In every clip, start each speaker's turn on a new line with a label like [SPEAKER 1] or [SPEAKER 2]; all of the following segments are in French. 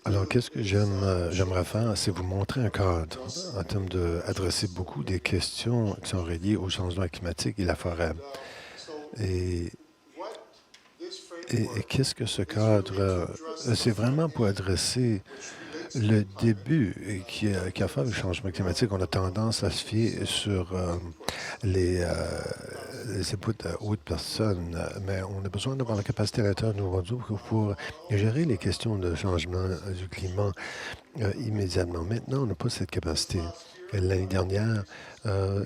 [SPEAKER 1] Alors, qu'est-ce que j'aimerais faire, c'est vous montrer un cadre en termes d'adresser beaucoup des questions qui sont reliées au changement climatique et la forêt. Et, et qu'est-ce que ce cadre, c'est vraiment pour adresser le début qui a fait le changement climatique. On a tendance à se fier sur les, euh, les inputs à haute personne, mais on a besoin d'avoir la capacité à l'intérieur de nos produits pour gérer les questions de changement du climat immédiatement. Maintenant, on n'a pas cette capacité. L'année dernière, un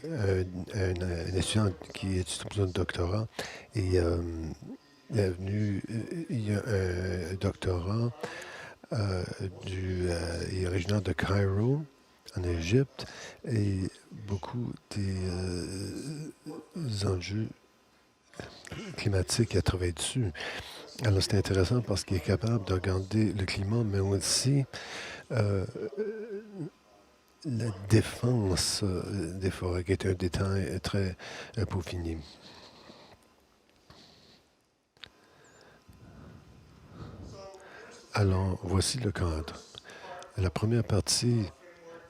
[SPEAKER 1] étudiant qui étudie pour un doctorat est, est venu, il y a un doctorat il est originaire de Cairo, en Égypte, et beaucoup des enjeux climatiques à travailler dessus. Alors, c'est intéressant parce qu'il est capable de regarder le climat, mais aussi euh, la défense des forêts, qui est un détail très peaufiné. Alors, voici le cadre. La première partie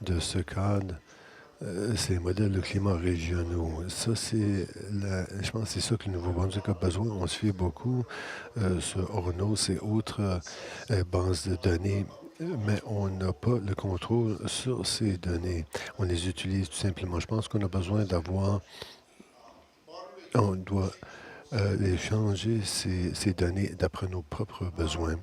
[SPEAKER 1] de ce cadre, c'est les modèles de climat régionaux. Ça, je pense que c'est ça que le Nouveau-Brunswick a besoin. On se fie beaucoup sur Ornos et autres bases de données, mais on n'a pas le contrôle sur ces données. On les utilise tout simplement. Je pense qu'on a besoin d'avoir, on doit les changer, ces données, d'après nos propres besoins.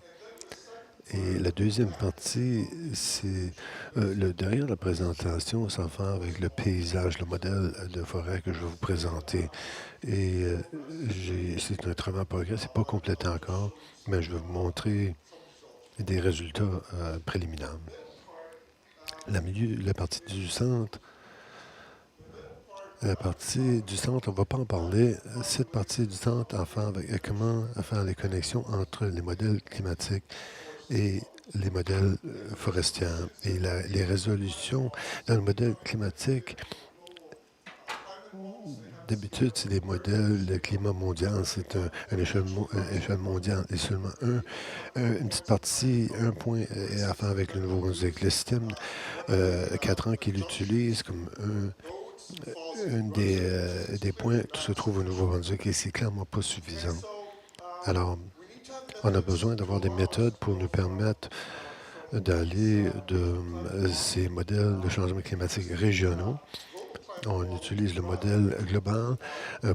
[SPEAKER 1] Et la deuxième partie, c'est derrière la présentation, ça va faire avec le paysage, le modèle de forêt que je vais vous présenter. Et c'est un travail en progrès, c'est pas complété encore, mais je vais vous montrer des résultats préliminaires. La partie du centre, on ne va pas en parler. Cette partie du centre, enfin, avec comment faire les connexions entre les modèles climatiques et les modèles forestiers et les résolutions dans le modèle climatique. D'habitude, c'est des modèles de climat mondial. C'est une échelle mondiale et seulement une petite partie, un point est à faire avec le Nouveau-Brunswick. Le système 4 ans qu'il utilise comme des points qui se trouve au Nouveau-Brunswick et c'est clairement pas suffisant. Alors, on a besoin d'avoir des méthodes pour nous permettre d'aller de ces modèles de changement climatique régionaux. On utilise le modèle global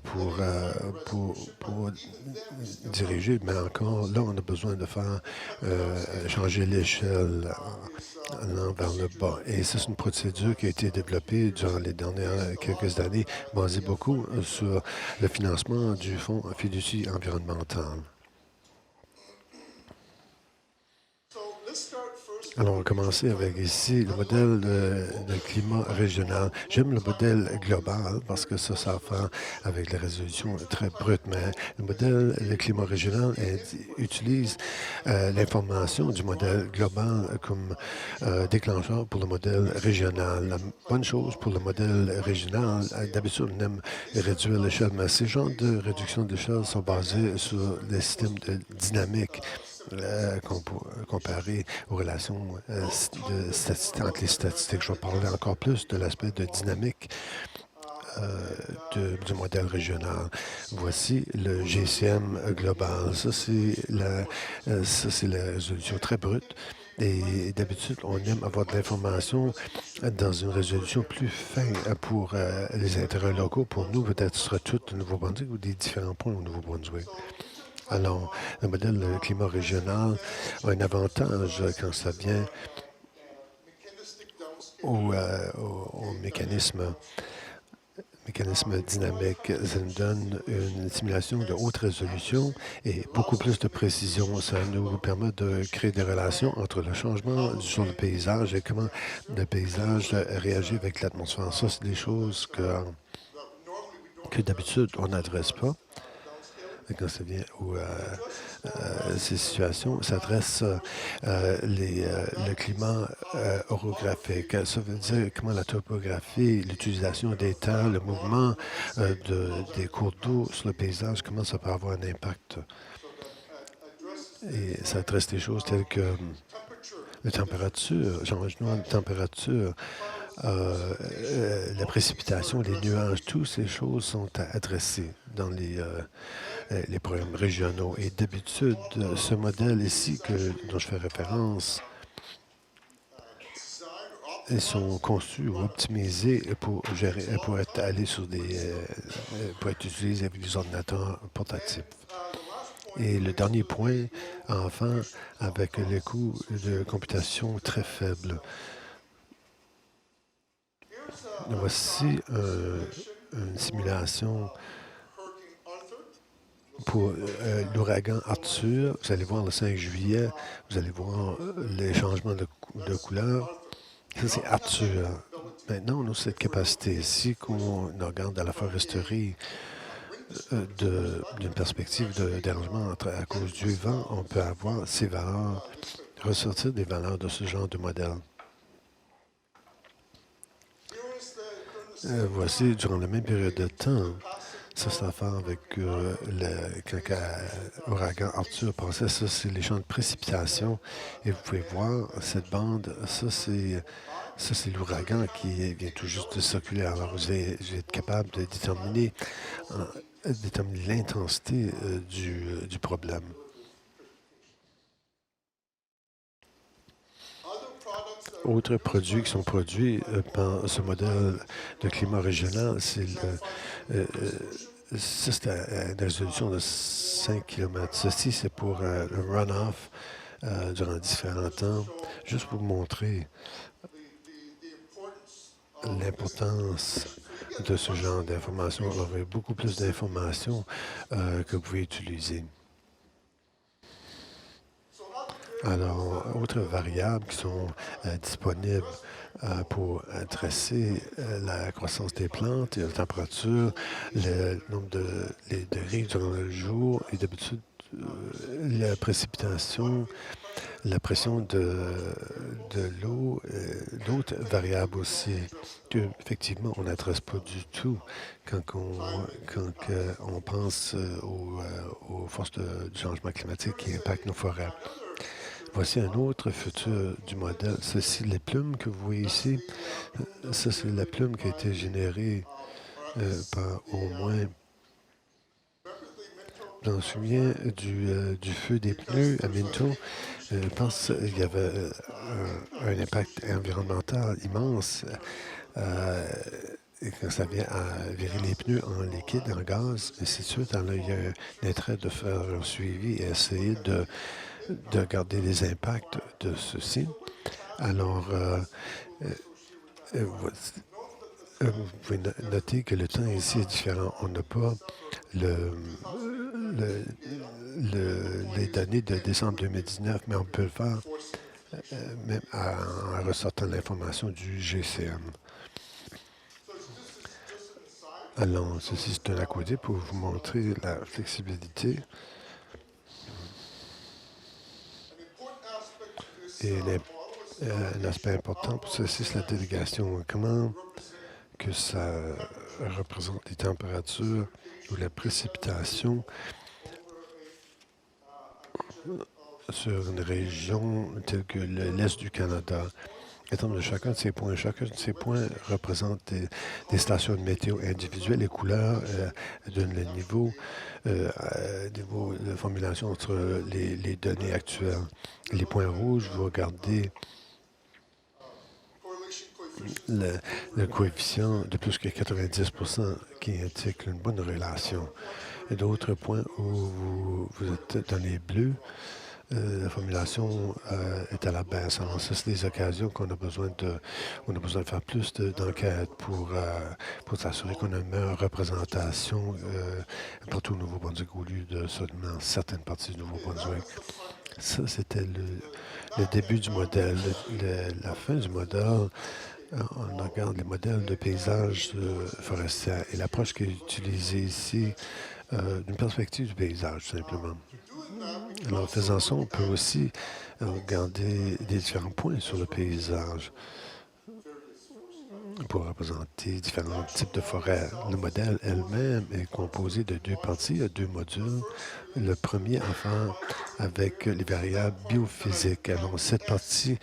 [SPEAKER 1] pour diriger, mais encore là, on a besoin de faire changer l'échelle allant vers le bas. Et ça, c'est une procédure qui a été développée durant les dernières quelques années, basée beaucoup sur le financement du Fonds fiducie environnemental. Alors, on va commencer avec ici le modèle de climat régional. J'aime le modèle global parce que ça va faire avec les résolutions très brutes, mais le modèle de climat régional utilise l'information du modèle global comme déclencheur pour le modèle régional. La bonne chose pour le modèle régional, d'habitude, on aime réduire l'échelle, mais ces genres de réduction d'échelle sont basés sur des systèmes de dynamique comparé aux relations entre les statistiques. Je vais parler encore plus de l'aspect de dynamique du modèle régional. Voici le GCM global. Ça, c'est la résolution très brute. Et d'habitude, on aime avoir de l'information dans une résolution plus fine pour les intérêts locaux. Pour nous, peut-être ce sera tout au Nouveau-Brunswick ou des différents points au Nouveau-Brunswick. Alors, le modèle de climat régional a un avantage quand ça vient au mécanisme dynamique. Ça nous donne une simulation de haute résolution et beaucoup plus de précision. Ça nous permet de créer des relations entre le changement sur le paysage et comment le paysage réagit avec l'atmosphère. Ça, c'est des choses que d'habitude, on n'adresse pas. Quand ça vient ces situations, s'adresse le climat orographique. Ça veut dire comment la topographie, l'utilisation des terres, le mouvement des cours d'eau sur le paysage, comment ça peut avoir un impact. Et ça adresse des choses telles que la température, changement de température, la précipitation, les nuages, toutes ces choses sont adressées dans les programmes régionaux. Et d'habitude, ce modèle ici dont je fais référence, ils sont conçus ou optimisés pour gérer, pour être allés sur pour être utilisés avec des ordinateurs portatifs. Et le dernier point, enfin, avec les coûts de computation très faibles. Voici une simulation pour l'ouragan Arthur. Vous allez voir le 5 juillet, vous allez voir les changements de couleur. Ça, c'est Arthur. Maintenant, on a cette capacité ici qu'on regarde à la foresterie d'une perspective de dérangement à cause du vent. On peut avoir ces valeurs, ressortir des valeurs de ce genre de modèle. Voici, durant la même période de temps, ça, c'est à faire avec quand l'ouragan Arthur passait. Ça, c'est les champs de précipitation. Et vous pouvez voir cette bande, ça, c'est l'ouragan qui vient tout juste de circuler. Alors, vous allez être capable de déterminer l'intensité du problème. Autres produits qui sont produits par ce modèle de climat régional, ça, c'est une résolution de 5 km. Ceci, c'est pour le runoff durant différents temps, juste pour vous montrer l'importance de ce genre d'informations. Vous aurez beaucoup plus d'informations que vous pouvez utiliser. Alors, autres variables qui sont disponibles pour tracer la croissance des plantes, la température, le nombre de rives durant le jour et d'habitude la précipitation, la pression de l'eau, d'autres variables aussi qu'effectivement on n'adresse pas du tout quand on pense aux forces du changement climatique qui impactent nos forêts. Voici un autre futur du modèle. Ceci, les plumes que vous voyez ici, ça c'est la plume qui a été générée par au moins... Je me souviens du feu des pneus à Minto. Je pense qu'il y avait un impact environnemental immense quand ça vient à virer les pneus en liquide, en gaz, et ainsi de suite. Alors, il y a un intérêt de faire un suivi et essayer de regarder les impacts de ceci. Alors, vous pouvez noter que le temps ici est différent. On n'a pas les données de décembre 2019, mais on peut le faire même en ressortant l'information du GCM. Alors, ceci c'est un à côté pour vous montrer la flexibilité. Et un aspect important pour ceci, c'est la délégation. Comment que ça représente les températures ou la précipitation sur une région telle que l'Est du Canada. En termes de chacun de ces points représente des stations de météo individuelles. Les couleurs donnent le niveau de formulation entre les données actuelles. Les points rouges, vous regardez le coefficient de plus que 90 qui indique une bonne relation. Et d'autres points où vous êtes dans les bleus, la formulation est à la baisse. Alors, ça, c'est des occasions qu'on a besoin de faire plus d'enquêtes pour s'assurer qu'on a une meilleure représentation partout au Nouveau-Brunswick au lieu de seulement certaines parties du Nouveau-Brunswick. Ça, c'était le début du modèle. La fin du modèle, on regarde les modèles de paysage forestier et l'approche qui est utilisée ici d'une perspective du paysage, simplement. Alors, en faisant ça, on peut aussi regarder des différents points sur le paysage. pour représenter différents types de forêts. Le modèle elle-même est composé de deux parties, il y a deux modules. Le premier enfant avec les variables biophysiques. Alors, cette partie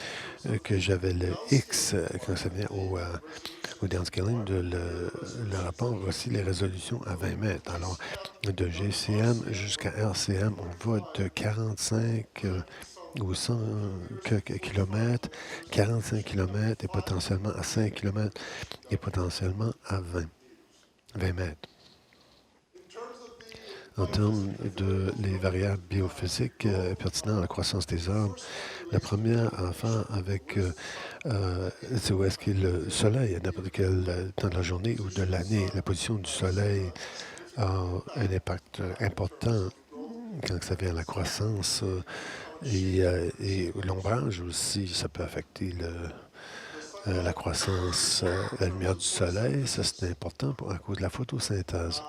[SPEAKER 1] que j'avais le X quand ça vient au downscaling le rapport aussi les résolutions à 20 mètres. Alors, de GCM jusqu'à RCM, on va de 45 ou 100 kilomètres, 45 kilomètres et potentiellement à 5 kilomètres et potentiellement à 20 mètres. En termes de les variables biophysiques pertinentes à la croissance des arbres, la première enfant avec, c'est où est-ce qu'il y a le soleil, à n'importe quel temps de la journée ou de l'année. La position du soleil a un impact important quand ça vient à la croissance. Et l'ombrage aussi, ça peut affecter la croissance, la lumière du soleil. Ça, c'est important à cause de la photosynthèse.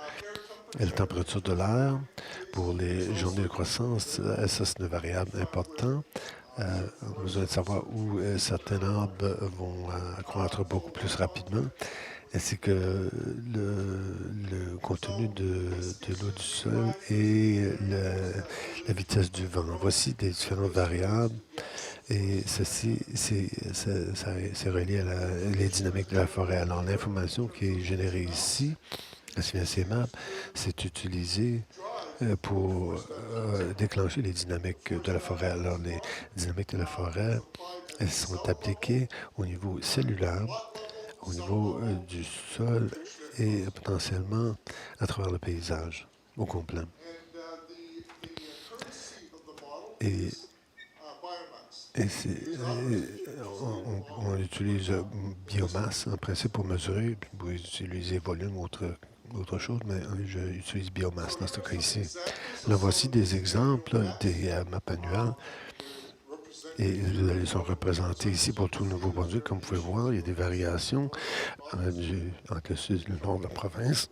[SPEAKER 1] Et la température de l'air pour les journées de croissance, ça, c'est une variable importante. On a besoin de savoir où certains arbres vont croître beaucoup plus rapidement, ainsi que le contenu de l'eau du sol et la vitesse du vent. Voici des différentes variables et ceci, c'est relié à les dynamiques de la forêt. Alors, l'information qui est générée ici, la CMAP, c'est utilisé pour déclencher les dynamiques de la forêt. Alors, les dynamiques de la forêt, elles sont appliquées au niveau cellulaire, au niveau du sol et potentiellement à travers le paysage au complet. Et, on utilise biomasse en principe pour mesurer, puis pour utiliser volume ou autre chose, mais j'utilise biomasse dans ce cas ici. Là, voici des exemples des maps annuelles. Et ils sont représentés ici pour tout Nouveau-Brunswick. Comme vous pouvez voir, il y a des variations entre le sud et le nord de la province.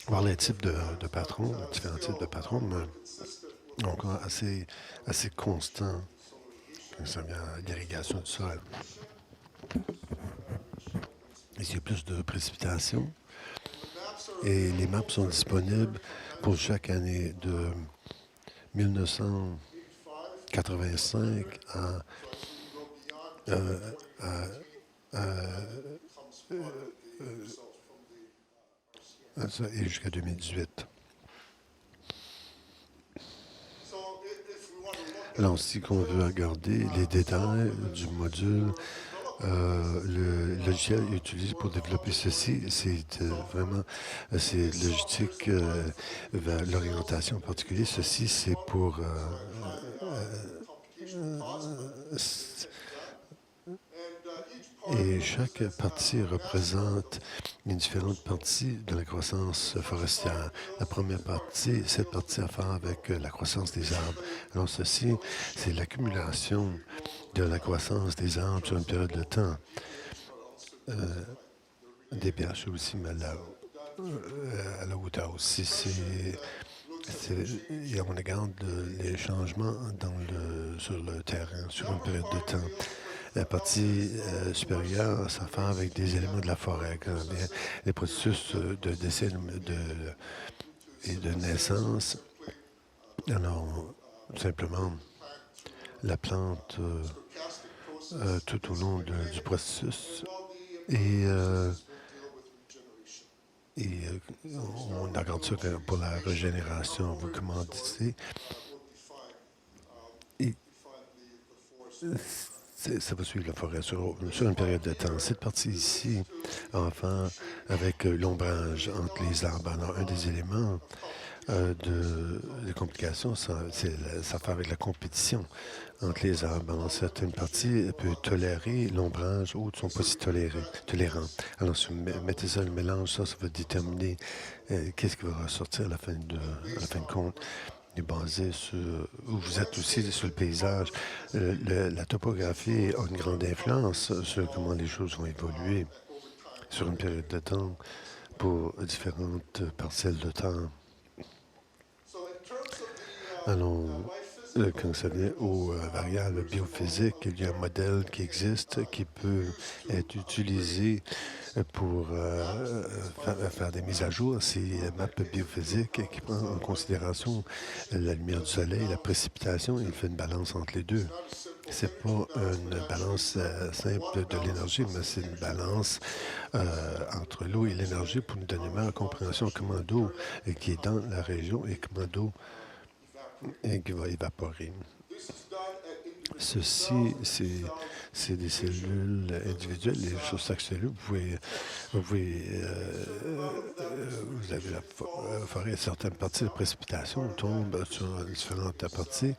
[SPEAKER 1] Voir les types de patrons, différents types de patrons, mais encore assez constants quand ça vient à l'irrigation du sol. Ici, il y a plus de précipitations. Et les maps sont disponibles pour chaque année de 1985 et jusqu'à 2018. Alors, si on veut regarder les détails du module, le logiciel utilisé pour développer ceci, c'est vraiment c'est logistique vers l'orientation en particulier. Ceci, c'est pour et chaque partie représente une différente partie de la croissance forestière. La première partie, cette partie a à faire avec la croissance des arbres. Alors ceci, c'est l'accumulation de la croissance des arbres sur une période de temps. Des pH aussi, mais à la hauteur aussi. On regarde les changements sur le terrain sur une période de temps. La partie supérieure, ça fait avec des éléments de la forêt, quand bien les processus de décès et de naissance. Alors, tout simplement, la plante tout au long du processus et on regarde ça pour la régénération, vous commanditez. Et ça va suivre la forêt sur une période de temps. Cette partie ici, enfin, avec l'ombrage entre les arbres. Alors, un des éléments des complications, ça fait avec la compétition entre les arbres. Alors, certaines parties peuvent tolérer l'ombrage, d'autres ne sont pas si tolérants. Alors, si vous mettez ça, le mélange, ça va déterminer qu'est-ce qui va ressortir à la fin de compte. Est basé sur où vous êtes aussi sur le paysage. La topographie a une grande influence sur comment les choses vont évoluer sur une période de temps pour différentes parcelles de temps. Alors, Quand ça vient aux variables biophysiques, il y a un modèle qui existe qui peut être utilisé pour faire des mises à jour. C'est maps biophysique qui prend en considération la lumière du soleil, la précipitation, et il fait une balance entre les deux. C'est pas une balance simple de l'énergie, mais c'est une balance entre l'eau et l'énergie pour nous donner une meilleure compréhension de comment d'eau qui est dans la région et comment d'eau qui va évaporer. Ceci, c'est des cellules individuelles, les choses chaque cellule. Vous avez la forêt, certaines parties de précipitation tombent sur différentes parties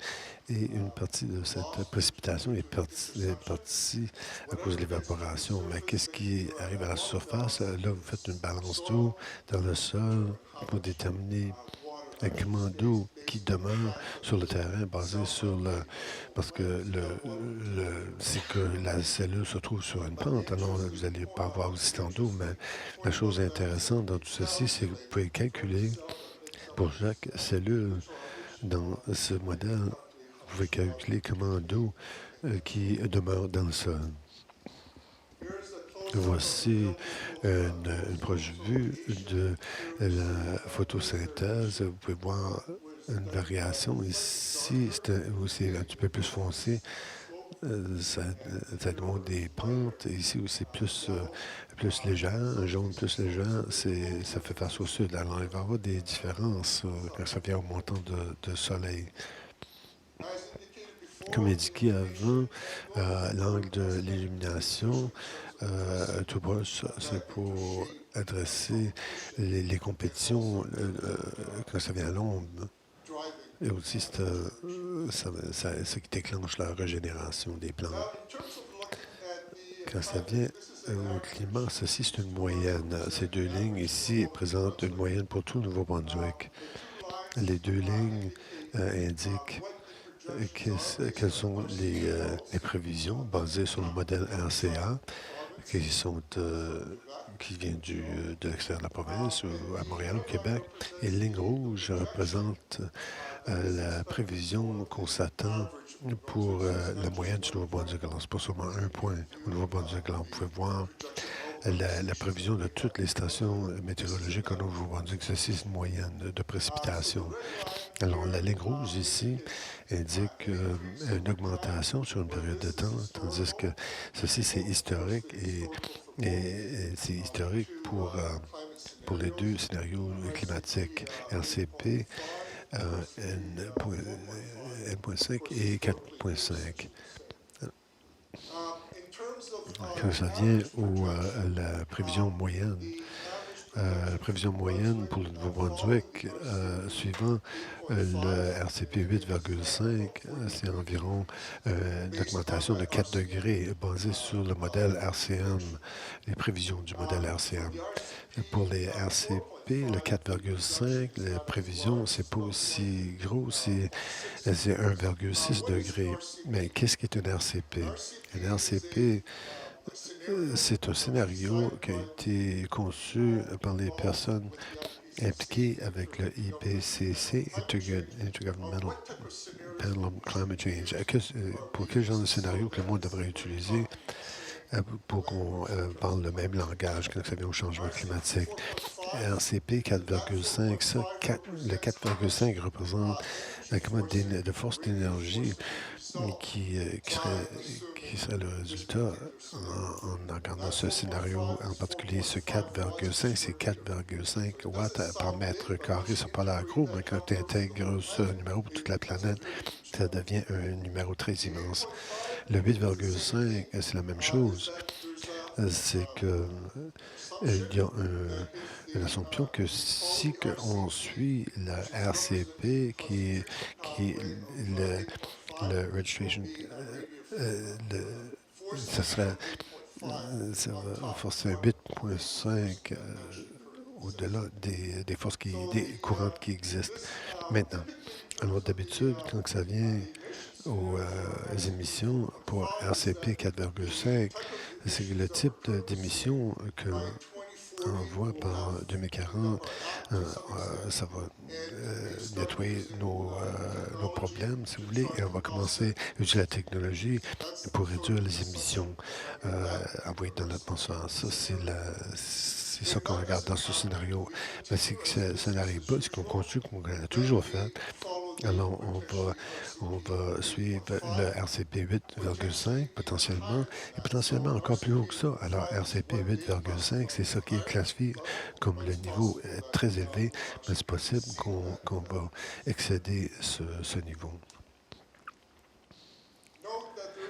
[SPEAKER 1] et une partie de cette précipitation est partie à cause de l'évaporation. Mais qu'est-ce qui arrive à la surface? Là, vous faites une balance d'eau dans le sol pour déterminer un commande d'eau qui demeure sur le terrain basé sur le... Parce que c'est que la cellule se trouve sur une pente, alors vous n'allez pas avoir autant d'eau, mais la chose intéressante dans tout ceci, c'est que vous pouvez calculer pour chaque cellule dans ce modèle, vous pouvez calculer commande d'eau qui demeure dans le sol. Voici une proche vue de la photosynthèse. Vous pouvez voir une variation. Ici, c'est un petit peu plus foncé. Ça demande des pentes. Ici, c'est plus légère. Un jaune plus léger, ça fait face au sud. Alors, il va y avoir des différences quand ça vient au montant de soleil. Comme indiqué avant, l'angle de l'illumination, tout proche, c'est pour adresser les compétitions quand ça vient à l'ombre. Et aussi, c'est ce qui déclenche la régénération des plantes. Quand ça vient au climat, ceci, c'est une moyenne. Ces deux lignes ici présentent une moyenne pour tout le Nouveau-Brunswick. Les deux lignes indiquent quelles sont les prévisions basées sur le modèle RCA qui viennent de l'extérieur de la province, ou à Montréal, au Québec. Et la ligne rouge représente la prévision qu'on s'attend pour la moyenne du Nouveau-Brunswick. Alors, c'est pas seulement un point au Nouveau-Brunswick. Alors, vous pouvez voir la prévision de toutes les stations météorologiques au Nouveau-Brunswick. Ceci, c'est une moyenne de précipitation. Alors, la ligne rouge ici indique une augmentation sur une période de temps, tandis que ceci, c'est historique et c'est historique pour les deux scénarios climatiques, RCP N.5 et 4.5. Quand ça vient à la prévision moyenne, pour le Nouveau-Brunswick, suivant le RCP 8,5, c'est environ une augmentation de 4 degrés basée sur le modèle RCM, les prévisions du modèle RCM. Pour les RCP, le 4,5, les prévisions, c'est pas aussi gros, c'est 1,6 degrés. Mais qu'est-ce qui est un RCP? Un RCP, c'est un scénario qui a été conçu par les personnes impliquées avec le IPCC, Intergovernmental Panel on Climate Change. Pour quel genre de scénario que le monde devrait utiliser pour qu'on parle le même langage quand ça vient au changement climatique? RCP 4,5, ça, le 4,5 représente de force d'énergie qui serait le résultat en regardant ce scénario, en particulier ce 4,5, c'est 4,5 watts par mètre carré. Ça n'a pas l'air gros, mais quand tu intègres ce numéro pour toute la planète, ça devient un numéro très immense. Le 8,5, c'est la même chose. C'est que il y a une assumption que si on suit la RCP, qui est le registration, ça serait, ça va forcer un 8,5 au-delà des forces des courantes qui existent maintenant. Alors d'habitude, quand ça vient aux émissions pour RCP 4,5, c'est le type d'émission qu'on voit par 2040, ça va nettoyer nos problèmes, si vous voulez, et on va commencer à utiliser la technologie pour réduire les émissions envoyées dans l'atmosphère. C'est ça qu'on regarde dans ce scénario. Mais si ça n'arrive pas, c'est qu'on continue qu'on a toujours fait. Alors, on va suivre le RCP 8,5 potentiellement, et potentiellement encore plus haut que ça. Alors, RCP 8,5, c'est ça qui est classifié comme le niveau très élevé, mais c'est possible qu'on va excéder ce niveau.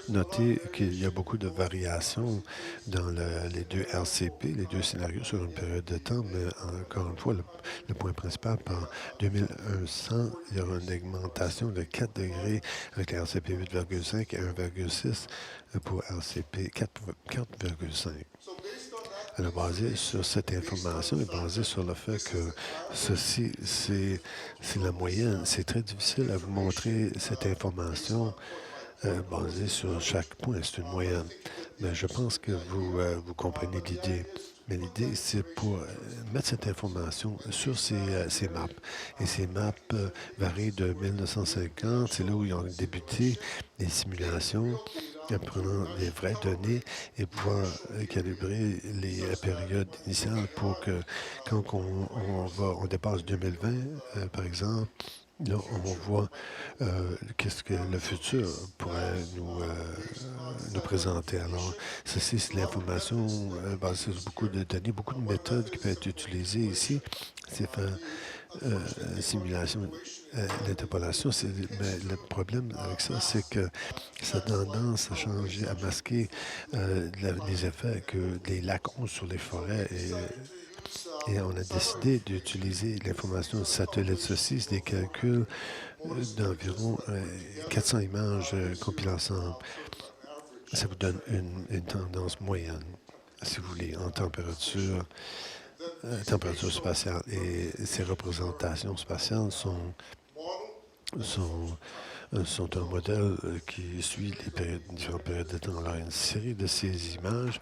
[SPEAKER 1] Notez qu'il y a beaucoup de variations dans les deux RCP, les deux scénarios sur une période de temps, mais encore une fois, le point principal, par 2100, il y aura une augmentation de 4 degrés avec les RCP 8,5 et 1,6 pour RCP 4,5. Alors, basé sur cette information et basé sur le fait que ceci, c'est la moyenne, c'est très difficile à vous montrer cette information basé sur chaque point, c'est une moyenne. Mais je pense que vous comprenez l'idée. Mais l'idée, c'est pour mettre cette information sur ces maps. Et ces maps varient de 1950, c'est là où ils ont débuté les simulations, en prenant des vraies données et pouvoir calibrer les périodes initiales pour que quand on dépasse 2020, par exemple, là, on voit qu'est-ce que le futur pourrait nous présenter. Alors, ceci, c'est l'information basée sur beaucoup de données, beaucoup de méthodes qui peuvent être utilisées ici. C'est faire simulation, l'interpolation. Mais le problème avec ça, c'est que ça a tendance à changer, à masquer les effets que les lacs ont sur les forêts et on a décidé d'utiliser l'information de satellite. Ceci, c'est des calculs d'environ 400 images compilées ensemble. Ça vous donne une tendance moyenne, si vous voulez, en température spatiale. Et ces représentations spatiales sont, sont un modèle qui suit différentes périodes de temps. Alors, il y a une série de ces images.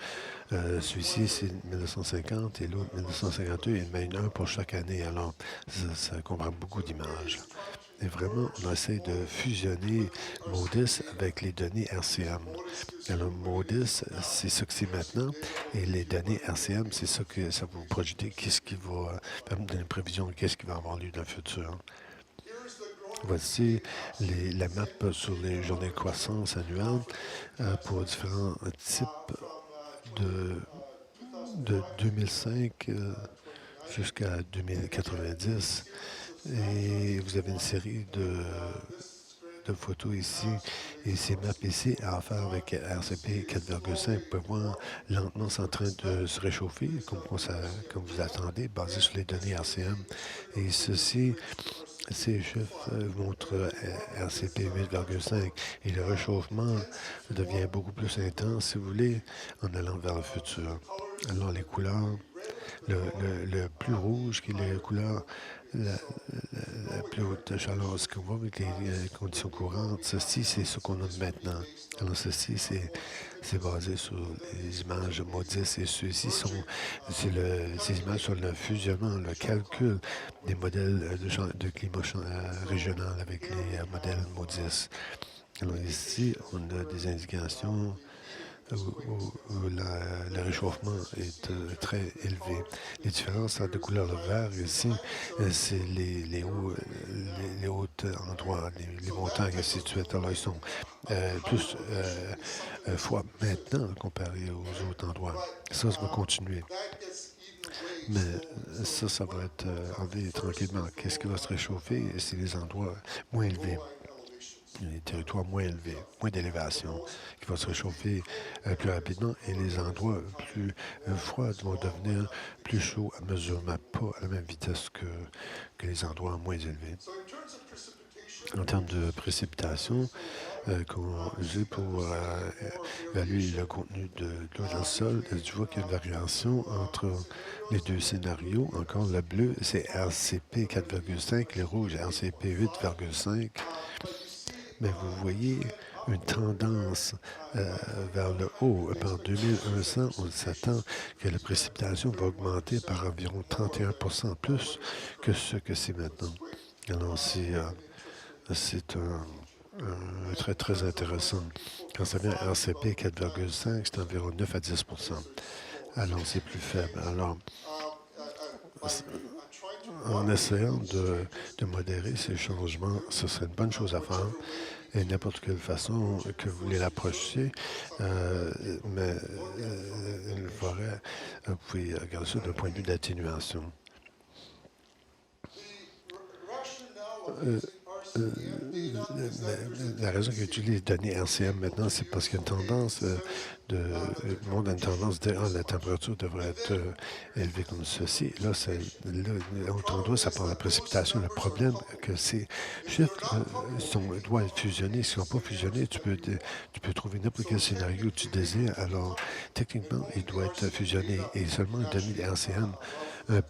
[SPEAKER 1] Celui-ci, c'est 1950 et l'autre 1952. Il y en a un pour chaque année. Alors, ça comprend beaucoup d'images. Et vraiment, on essaie de fusionner MODIS avec les données RCM. Alors, MODIS, c'est ce que c'est maintenant, et les données RCM, c'est ça que ça va vous projeter, qu'est-ce qui va faire donner une prévision de qu'est-ce qui va avoir lieu dans le futur. Voici la map sur les journées de croissance annuelles pour différents types de 2005 jusqu'à 2090. Et vous avez une série de photos ici. Et ces maps ici à faire avec RCP 4,5. Vous pouvez voir lentement c'est en train de se réchauffer, comme vous attendez, basé sur les données RCM. Et ceci, ces chiffres montrent RCP 8,5 et le réchauffement devient beaucoup plus intense, si vous voulez, en allant vers le futur. Alors les couleurs, le plus rouge qui est la couleur la, la plus haute chaleur, ce qu'on voit avec les conditions courantes, ceci, c'est ce qu'on a maintenant. Alors, ceci, c'est basé sur les images MODIS et ceux-ci ces images sur le fusionnement, le calcul des modèles de climat régional avec les modèles MODIS. Alors, ici, on a des indications où le réchauffement est très élevé. Les différences de couleur de vert ici, c'est les hauts endroits, les montagnes situées. Alors, ils sont plus fois maintenant comparé aux autres endroits. Ça va continuer. Mais ça va être enlevé tranquillement. Qu'est-ce qui va se réchauffer? C'est les endroits moins élevés. Les territoires moins élevés, moins d'élévation, qui vont se réchauffer plus rapidement et les endroits plus froids vont devenir plus chauds à mesure, mais pas à la même vitesse que les endroits moins élevés. En termes de précipitation, qu'on j'ai pour évaluer le contenu de l'eau dans le sol, tu vois qu'il y a une variation entre les deux scénarios. Encore, le bleu, c'est RCP 4,5, le rouge, RCP 8,5. Mais vous voyez une tendance vers le haut. Par 2100, on s'attend que la précipitation va augmenter par environ 31% plus que ce que c'est maintenant. Alors, c'est très, très intéressant. Quand ça vient à RCP 4,5, c'est environ 9 à 10. Alors, c'est plus faible. Alors, en essayant de modérer ces changements, ce serait une bonne chose à faire. Et n'importe quelle façon que vous voulez l'approcher, mais il faudrait, vous pouvez regarder ça d'un point de vue d'atténuation. Euh, euh, la raison qu'ils utilisent les données RCM maintenant, c'est parce qu'il y a une tendance le monde a une tendance de dire ah, la température devrait être élevée comme ceci. Là, autour de ça parle de la précipitation. Le problème, que ces chiffres doivent être fusionnés. S'ils ne sont pas fusionnés, tu peux trouver n'importe quel scénario que tu désires. Alors, techniquement, il doit être fusionné. Et seulement les données RCM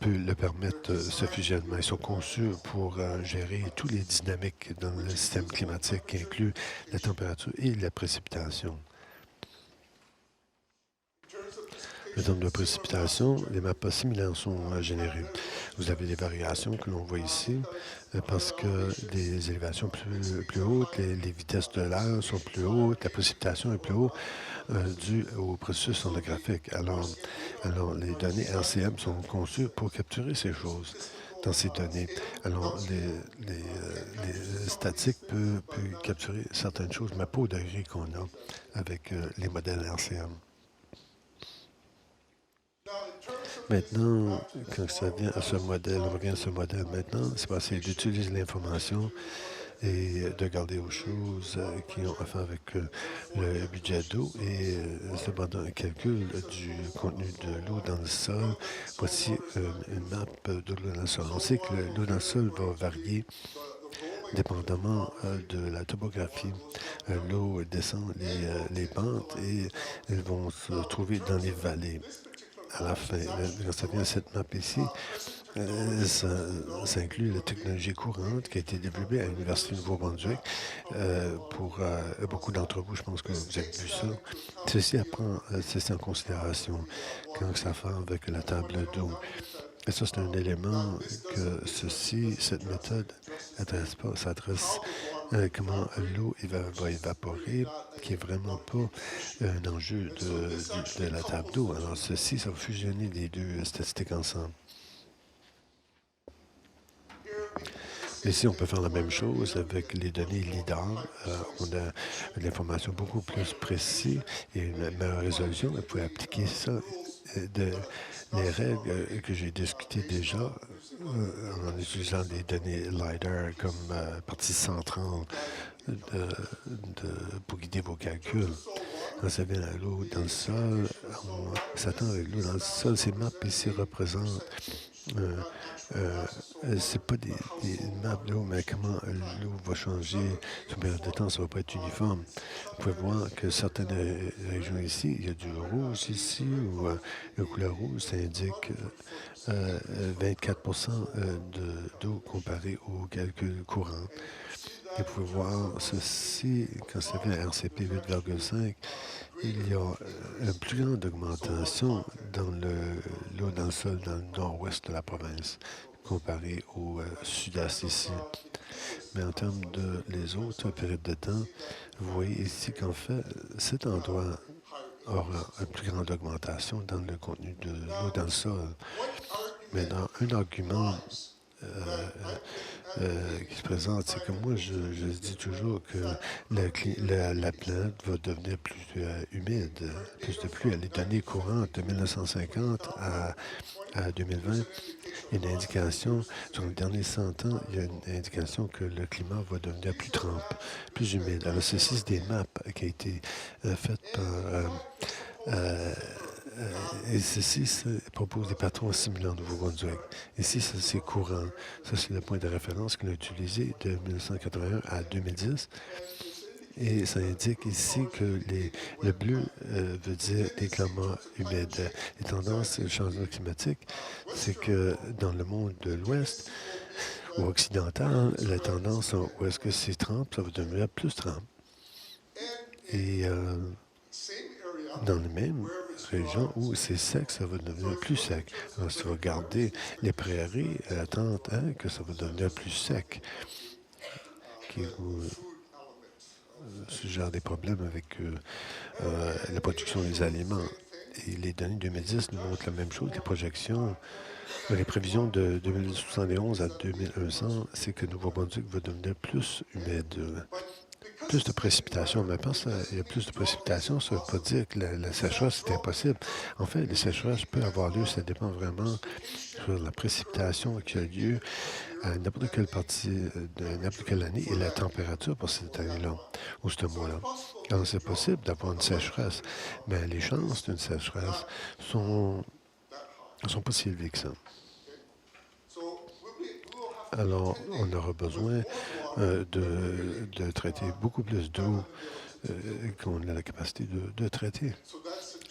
[SPEAKER 1] peut le permettre, ce fusionnement. Ils sont conçus pour gérer toutes les dynamiques dans le système climatique qui inclut la température et la précipitation. En termes de précipitation, les maps similaires sont générées. Vous avez des variations que l'on voit ici parce que les élévations plus hautes, les vitesses de l'air sont plus hautes, la précipitation est plus haute due au processus sonographique. Alors, les données RCM sont conçues pour capturer ces choses dans ces données. Alors, les statiques peuvent capturer certaines choses, mais pas au degré qu'on a avec les modèles RCM. Maintenant, quand ça vient à ce modèle, on revient à ce modèle maintenant, c'est parce qu'il utilise l'information et de garder aux choses qui ont à faire avec le budget d'eau et cependant un calcul du contenu de l'eau dans le sol. Voici une map de l'eau dans le sol. On sait que l'eau dans le sol va varier dépendamment de la topographie. L'eau descend les pentes et elles vont se trouver dans les vallées. À la fin, quand ça vient à cette map ici, ça inclut la technologie courante qui a été développée à l'Université du Nouveau-Brunswick pour beaucoup d'entre vous. Je pense que vous avez vu ça. Ceci prend ceci en considération quand ça fait avec la table d'eau. Et ça, c'est un élément que cette méthode n'adresse pas. Ça adresse comment l'eau va évaporer, qui n'est vraiment pas un enjeu de la table d'eau. Alors, ceci, ça va fusionner les deux statistiques ensemble. Ici, on peut faire la même chose avec les données LIDAR. On a de l'information beaucoup plus précise et une meilleure résolution. Vous pouvez appliquer ça, les règles que j'ai discutées déjà en utilisant des données LIDAR comme partie centrale pour guider vos calculs. Quand ça vient à l'eau dans le sol, on s'attend avec l'eau dans le sol. Ces maps ici représentent c'est pas des maps d'eau, mais comment l'eau va changer sur une période de temps, ça ne va pas être uniforme. Vous pouvez voir que certaines régions ici, il y a du rouge ici, ou la couleur rouge, ça indique 24 d'eau comparé au calcul courant. Et vous pouvez voir ceci, quand ça fait RCP 8,5, il y a une plus grande augmentation dans l'eau dans le sol dans le nord-ouest de la province comparé au sud-est ici. Mais en termes de les autres périodes de temps, vous voyez ici qu'en fait, cet endroit aura une plus grande augmentation dans le contenu de l'eau dans le sol. Mais dans un argument qui se présente, c'est que moi, je dis toujours que la planète va devenir plus humide, plus de pluie. Les données courantes de 1950 à 2020, il y a une indication, sur les derniers 100 ans, il y a une indication que le climat va devenir plus trempe, plus humide. Alors, ceci, c'est des maps qui ont été faites par et ceci propose des patrons simulant Nouveau-Brunswick. Ici, ça, c'est courant. Ça, c'est le point de référence qu'on a utilisé de 1981 à 2010. Et ça indique ici que le bleu veut dire des climats humides. Les tendances, le changement climatique, c'est que dans le monde de l'Ouest ou occidental, la tendance où est-ce que c'est trempe, ça va devenir plus trempe. Et dans les mêmes régions où c'est sec, ça va devenir plus sec. Alors, si vous regardez les prairies, attente que ça va devenir plus sec, qui vous suggère des problèmes avec la production des aliments. Et les données 2010 nous montrent la même chose. Les projections, les prévisions de 2071 à 2100, c'est que Nouveau-Brunswick va devenir plus humide, plus de précipitations. Mais pense qu'il y a plus de précipitations, ça ne veut pas dire que la sécheresse est impossible. En fait, les sécheresses peuvent avoir lieu, ça dépend vraiment sur la précipitation qui a lieu à n'importe quelle partie de n'importe quelle année et la température pour cette année-là ou ce mois-là. Alors, c'est possible d'avoir une sécheresse, mais les chances d'une sécheresse sont pas si élevées que ça. Alors, on aura besoin de traiter beaucoup plus d'eau qu'on a la capacité de traiter.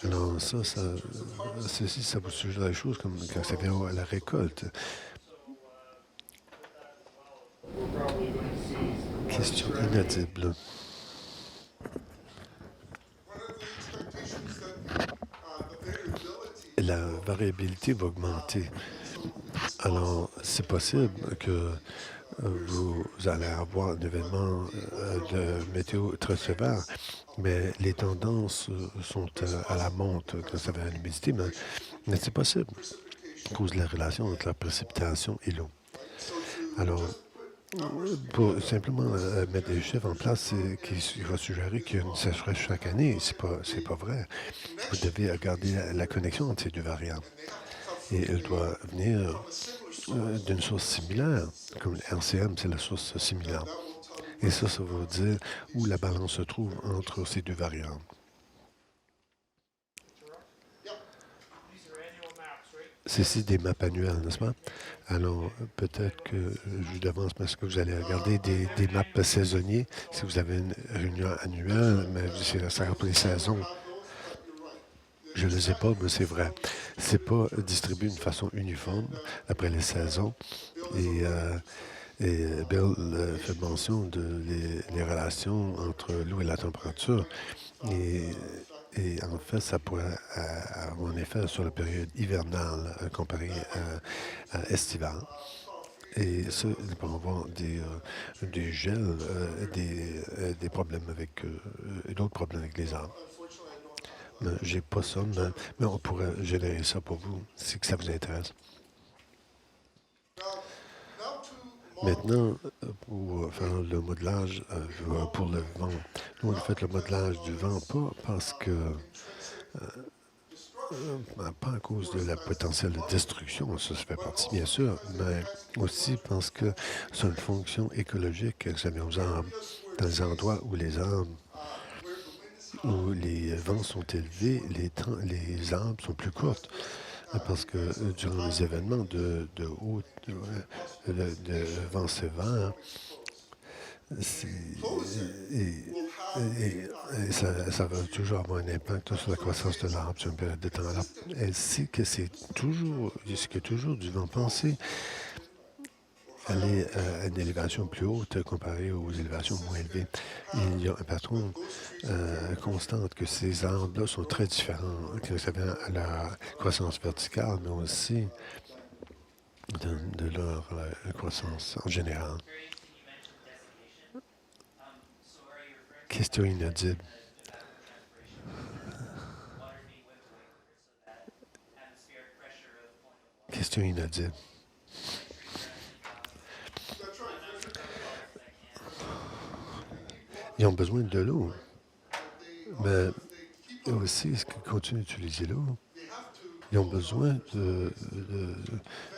[SPEAKER 1] Alors, ceci, ça vous suggère des choses comme quand ça vient à la récolte. Question inaudible. La variabilité va augmenter. Alors, c'est possible que vous allez avoir un événement de météo très sévère, mais les tendances sont à la monte quand ça va à l'humidité, mais c'est possible à cause de la relation entre la précipitation et l'eau. Alors, pour simplement mettre des chiffres en place qui va suggérer qu'il y a une sécheresse chaque année, c'est pas vrai. Vous devez regarder la connexion entre ces deux variables. Et elle doit venir d'une source similaire, comme le RCM, c'est la source similaire. Et ça veut dire où la balance se trouve entre ces deux variables. C'est des maps annuelles, n'est-ce pas? Alors, peut-être que je devance parce que vous allez regarder des maps saisonniers. Si vous avez une réunion annuelle, mais ça pour les saisons. Je ne le sais pas, mais c'est vrai. C'est pas distribué d'une façon uniforme après les saisons. Et, Bill fait mention de les relations entre l'eau et la température. Et, en fait, ça pourrait avoir un effet sur la période hivernale comparée à estivale. Et ça, il peut y avoir des gels, des problèmes avec d'autres problèmes avec les arbres. J'ai pas ça, mais on pourrait générer ça pour vous, si ça vous intéresse. Maintenant, pour faire le modelage pour le vent, nous, on a fait le modelage du vent, pas parce que, pas à cause de la potentielle destruction, ça fait partie, bien sûr, mais aussi parce que c'est une fonction écologique, ça vient aux arbres. Dans les endroits où les vents sont élevés, les arbres sont plus courtes. Parce que durant les événements de vent sévère, c'est- et ça va toujours avoir un impact sur la croissance de l'arbre sur une période de temps. Alors, ainsi que c'est toujours du vent. Pensez aller à une élévation plus haute comparée aux élévations moins élevées. Il y a un patron constant que ces arbres-là sont très différents, que ça vient à la croissance verticale, mais aussi de leur croissance en général. Question inaudible. Question inaudible. Ils ont besoin de l'eau, mais aussi, est-ce qu'ils continuent d'utiliser l'eau? Ils ont besoin de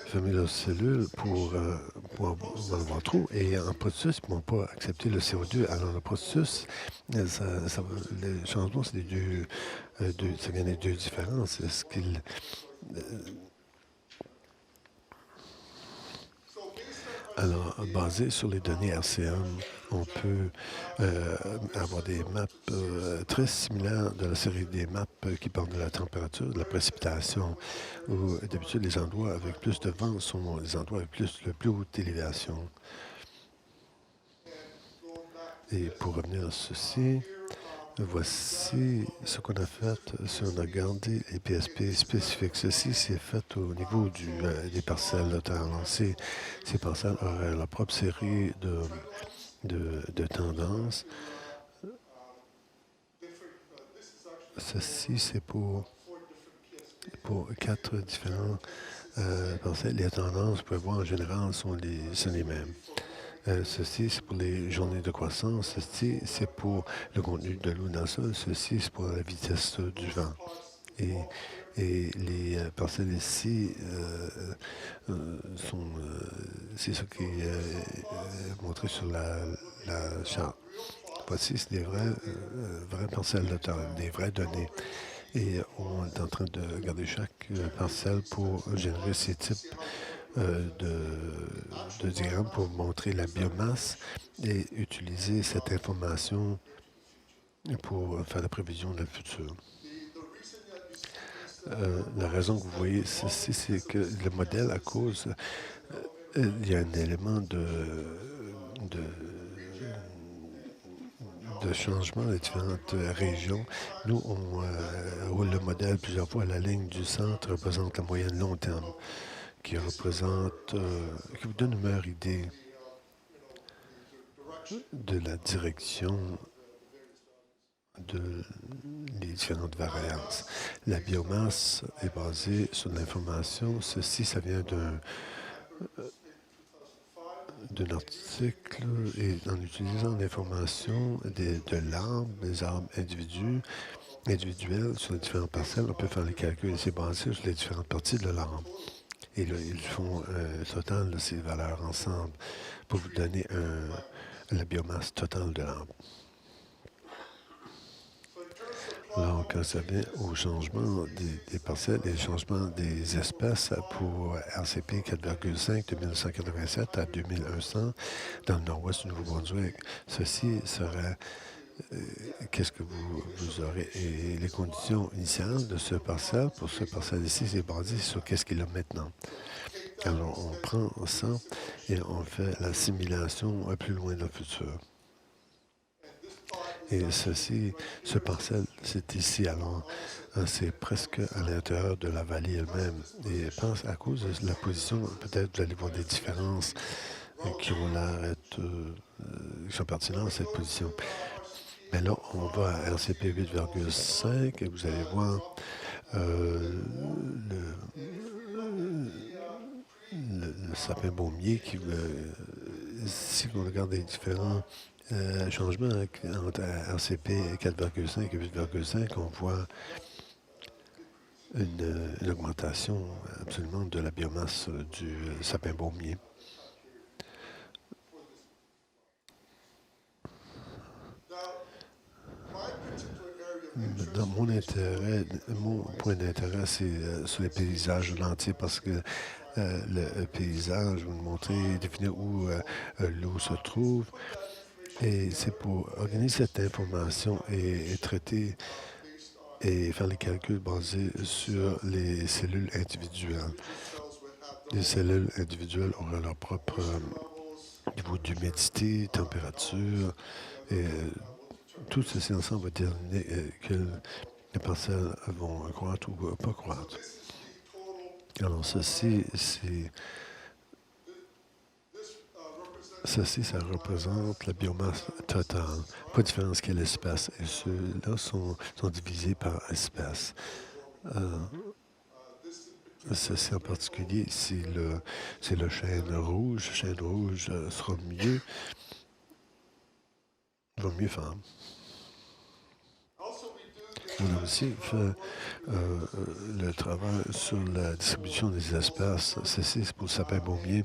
[SPEAKER 1] fermer leurs cellules pour avoir trop. Et en processus, ils ne vont pas accepter le CO2. Alors, le processus, les changements, c'est ça vient des deux différences. Est-ce qu'ils Alors, basé sur les données RCM, on peut avoir des maps très similaires de la série des maps qui parlent de la température, de la précipitation, où d'habitude les endroits avec plus de vent sont les endroits avec le plus haute élévation. Et pour revenir à ceci, Voici ce qu'on a fait si on a gardé les PSP spécifiques. Ceci, c'est fait au niveau des parcelles de terre lancées. Ces parcelles auraient leur propre série de tendances. Ceci, c'est pour quatre différents parcelles. Les tendances, vous pouvez voir, en général, sont les mêmes. Ceci, c'est pour les journées de croissance. Ceci, c'est pour le contenu de l'eau dans le sol. Ceci, c'est pour la vitesse du vent. Et, et les parcelles ici c'est ce qui est montré sur la charte. Voici, c'est des vraies parcelles de temps, des vraies données. Et on est en train de garder chaque parcelle pour générer ces types de diagrammes pour montrer la biomasse et utiliser cette information pour faire la prévision de la future. La raison que vous voyez ceci, c'est que le modèle, à cause, il y a un élément de, de changement dans les différentes régions. Nous, on roule le modèle plusieurs fois. La ligne du centre représente la moyenne long terme, qui vous donne une meilleure idée de la direction de les différentes variances. La biomasse est basée sur l'information. Ceci, ça vient d'un article et en utilisant l'information de l'arbre, des arbres individuels sur les différentes parcelles, on peut faire les calculs et c'est basé sur les différentes parties de l'arbre. Et là, ils font un total de ces valeurs ensemble pour vous donner la biomasse totale de l'arbre. Donc, quand ça vient au changement des parcelles et au changement des espèces pour RCP 4,5 de 1987 à 2100 dans le nord-ouest du Nouveau-Brunswick, ceci serait qu'est-ce que vous aurez. Et les conditions initiales de ce parcelle, pour ce parcelle ici, c'est basé sur qu'est-ce qu'il a maintenant. Alors, on prend ça et on fait la simulation plus loin dans le futur. Et ce parcelle, c'est ici. Alors, c'est presque à l'intérieur de la vallée elle-même. Et je pense à cause de la position, peut-être vous allez voir des différences qui ont l'air qui sont pertinentes à cette position. Mais là, on va à RCP 8,5 et vous allez voir le sapin baumier qui, si on regarde les différents changements entre RCP 4,5 et 8,5, on voit une augmentation absolument de la biomasse du sapin baumier. Dans mon point d'intérêt, c'est sur les paysages lentilles parce que le paysage, vous montrer, définir où l'eau se trouve. Et c'est pour organiser cette information et traiter et faire les calculs basés sur les cellules individuelles. Les cellules individuelles auront leur propre niveau d'humidité, température, et tout ceci ensemble va déterminer que les parcelles vont croître ou pas croître. Alors ceci, ça représente la biomasse totale, pas de différence quelle espèce. Et ceux-là sont divisés par espèce. Ceci en particulier, c'est le chêne rouge. Le chêne rouge va mieux faire. On a aussi fait le travail sur la distribution des espèces. Ceci, c'est pour le sapin baumier.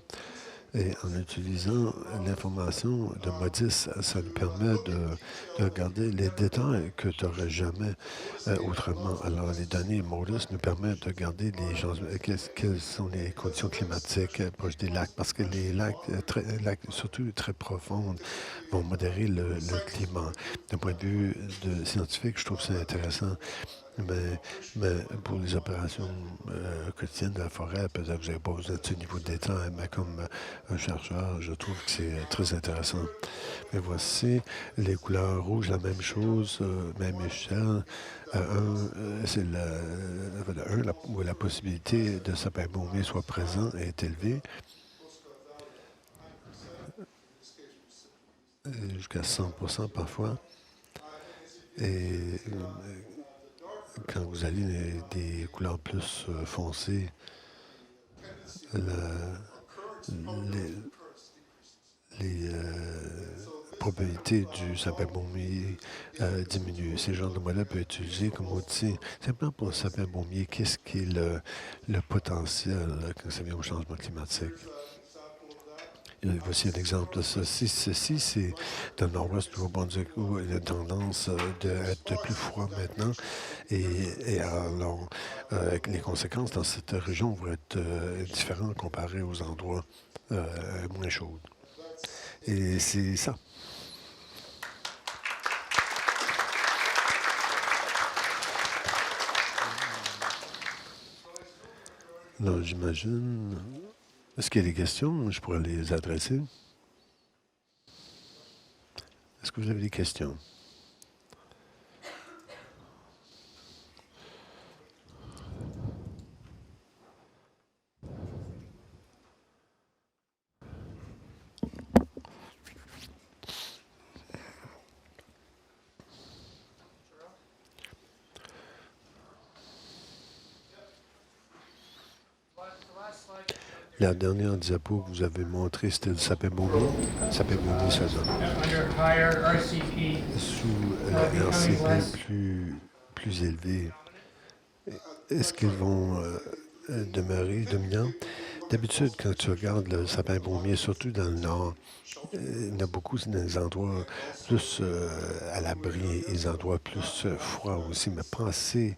[SPEAKER 1] Et en utilisant l'information de Modis, ça nous permet de regarder les détails que tu n'aurais jamais autrement. Alors, les données Modis nous permettent de regarder les changements, quelles sont les conditions climatiques proches des lacs, parce que les lacs, surtout très profondes, vont modérer le climat. D'un point de vue scientifique, je trouve ça intéressant. Mais pour les opérations quotidiennes de la forêt, peut-être que vous n'avez pas besoin de ce niveau de détail, mais comme un chercheur, je trouve que c'est très intéressant. Mais voici les couleurs rouges, la même chose, même échelle. C'est où la possibilité de sapin bombier soit présent est élevée, jusqu'à 100% parfois. Et quand vous allez des couleurs plus foncées, la- les, les probabilités du sapin bombier diminuent. Ces genres de modèles peuvent être utilisés comme outil. Simplement pour le sapin bombier, qu'est-ce qui est le potentiel quand ça vient au changement climatique? Voici un exemple de ceci. Ceci, c'est dans le nord-ouest du Nouveau-Brunswick où il y a une tendance d'être plus froid maintenant. Et alors, les conséquences dans cette région vont être différentes comparées aux endroits moins chauds. Et c'est ça. Alors, j'imagine. Est-ce qu'il y a des questions? Je pourrais les adresser. Est-ce que vous avez des questions? La dernière diapo que vous avez montrée, c'était le sapin bombier. Sapin bombier saison. Sous le RCP plus élevé, est-ce qu'ils vont demeurer dominants? D'habitude, quand tu regardes le sapin bombier, surtout dans le nord, il y en a beaucoup dans les endroits plus à l'abri, les endroits plus froids aussi. Mais pensez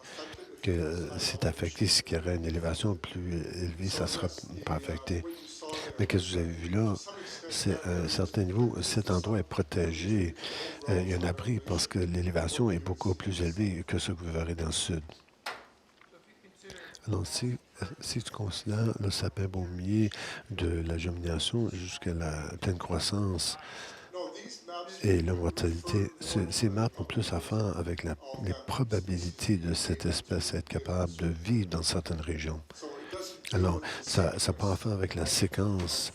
[SPEAKER 1] que c'est affecté. S'il y aurait une élévation plus élevée, ça ne sera pas affecté. Mais qu'est-ce que vous avez vu là? C'est à un certain niveau, cet endroit est protégé. Il y a un abri parce que l'élévation est beaucoup plus élevée que ce que vous verrez dans le sud. Alors, si tu considères le sapin bombier de la germination jusqu'à la pleine croissance et la mortalité, ces maps ont plus à faire avec les probabilités de cette espèce à être capable de vivre dans certaines régions. Alors, ça part à faire avec la séquence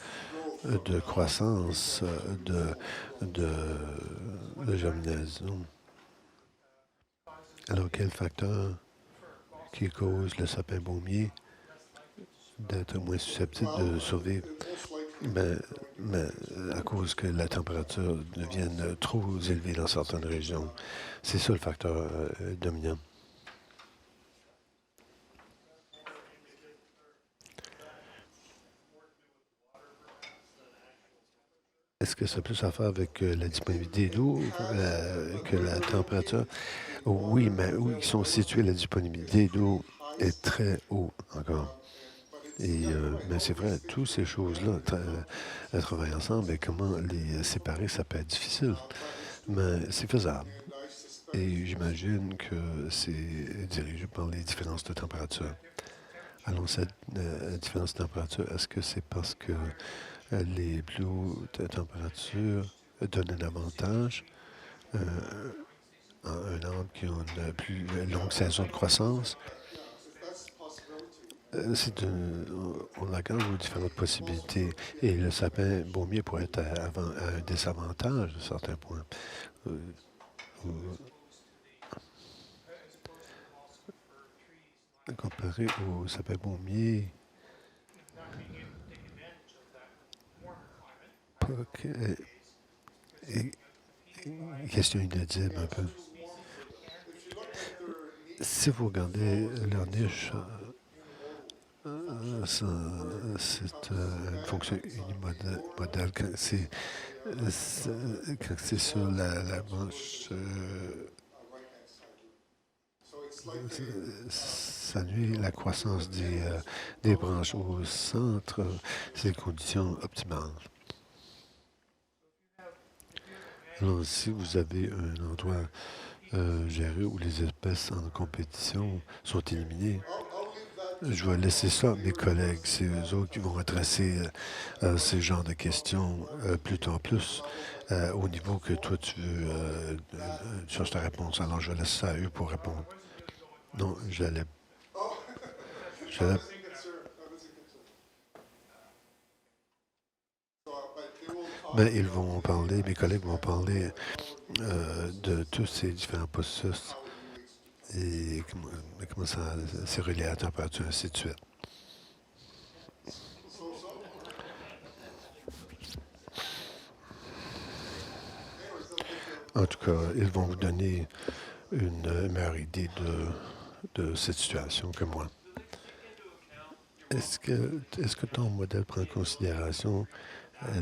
[SPEAKER 1] de croissance de, de germination. Alors, quel facteur qui cause le sapin baumier d'être moins susceptible de survivre? Ben, à cause que la température devienne trop élevée dans certaines régions. C'est ça le facteur dominant. Est-ce que ça a plus à faire avec la disponibilité d'eau que la température? Oui, mais où ils sont situés, la disponibilité d'eau est très haut encore. Mais c'est vrai, toutes ces choses-là travaillent ensemble et comment les séparer, ça peut être difficile. Mais c'est faisable. Et j'imagine que c'est dirigé par les différences de température. Alors, cette différence de température, est-ce que c'est parce que les plus hautes températures donnent un avantage à un arbre qui a une plus longue saison de croissance? On regarde aux différentes possibilités. Et le sapin baumier pourrait être à un désavantage de certains points. Euh, Comparé au sapin baumier, et- question inaudible un peu. Si vous regardez leur niche, c'est une fonction unimodale. Quand c'est sur la branche, ça nuit la croissance des branches. Au centre, c'est les conditions optimales. Alors, si vous avez un endroit gérer où les espèces en compétition sont éliminées. Je vais laisser ça à mes collègues. C'est eux autres qui vont adresser ces genres de questions plus en plus au niveau que toi tu veux sur ta réponse. Alors, je laisse ça à eux pour répondre. Non, j'allais, ben, ils vont parler, mes collègues vont parler de tous ces différents processus et comment ça c'est relié à la température, ainsi de suite. En tout cas, ils vont vous donner une meilleure idée de cette situation que moi. Est-ce que ton modèle prend en considération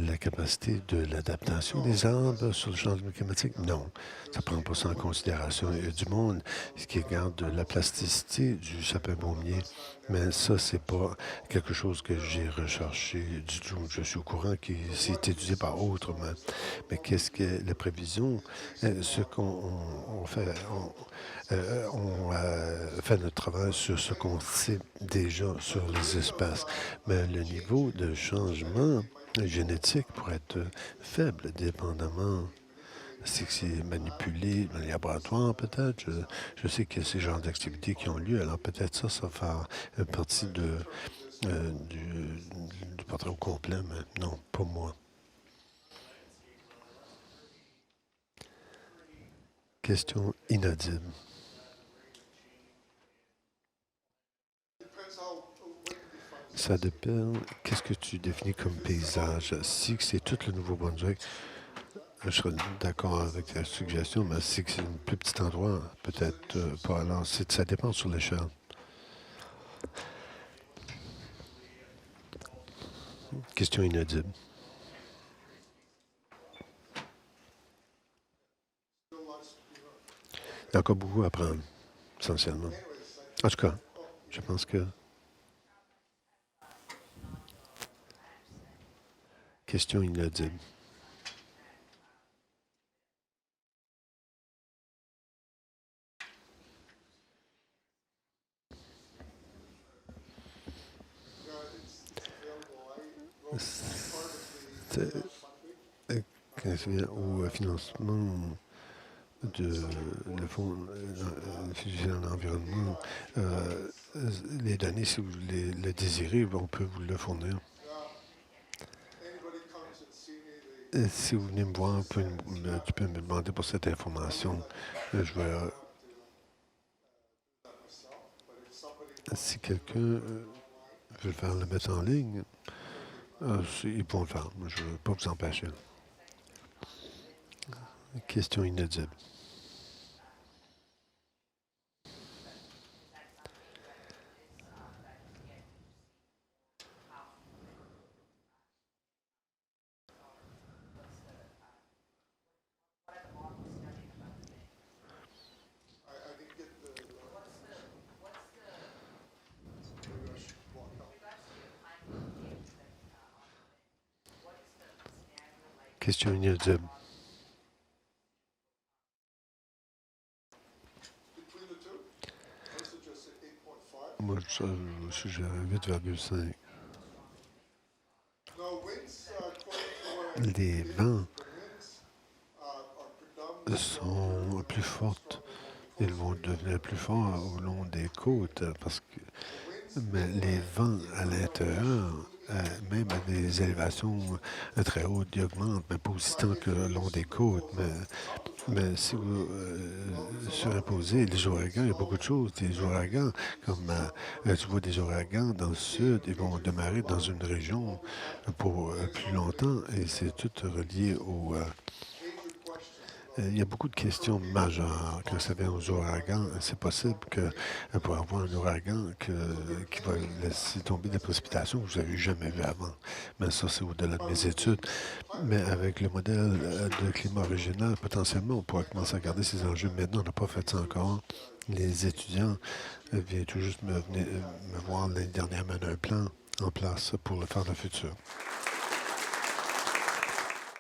[SPEAKER 1] la capacité de l'adaptation des arbres sur le changement climatique? Non, ça ne prend pas ça en considération. Il y a du monde qui regarde la plasticité du sapin baumier, mais ça, c'est pas quelque chose que j'ai recherché du tout. Je suis au courant que c'est étudié par autres, mais qu'est-ce que la prévision, ce qu'on fait, on fait notre travail sur ce qu'on sait déjà sur les espèces, mais le niveau de changement génétique pourrait être faible, dépendamment si c'est manipulé dans les laboratoires, peut-être. Je sais qu'il y a ces genres d'activités qui ont lieu, alors peut-être ça va faire partie du portrait au complet, mais non, pas moi. Question inaudible. Ça dépend. Qu'est-ce que tu définis comme paysage? Si c'est tout le Nouveau-Brunswick, je serais d'accord avec ta suggestion, mais si c'est un plus petit endroit, peut-être pas. Alors, ça dépend sur l'échelle. Question inaudible. Il y a encore beaucoup à apprendre, essentiellement. En tout cas, je pense que question inaudible. C'est- Quand ça vient au financement de le fonds fusion en environnement, les données, si vous le désirez, on peut vous le fournir. Si vous venez me voir, tu peux me demander pour cette information. Je vais, si quelqu'un veut le faire le mettre en ligne, ils pourront le faire. Moi, je ne veux pas vous empêcher. Question inaudible. Question inaudible. Moi, je suis à 8,5. Les vents sont plus fortes. Ils vont devenir plus forts au long des côtes parce que mais les vents à l'intérieur, même à des élévations très hautes, ils augmentent, mais pas aussi tant que le long des côtes. Mais si vous surimposez les ouragans, il y a beaucoup de choses. Des ouragans, comme tu vois des ouragans dans le sud, ils vont démarrer dans une région pour plus longtemps et c'est tout relié il y a beaucoup de questions majeures quand ça vient aux ouragans. C'est possible que pour avoir un ouragan qui va laisser tomber des précipitations que vous n'avez jamais vues avant. Mais ça, c'est au-delà de mes études. Mais avec le modèle de climat régional, potentiellement, on pourrait commencer à regarder ces enjeux. Maintenant, on n'a pas fait ça encore. Les étudiants viennent tout juste me voir l'année dernière mener un plan en place pour le faire dans le futur.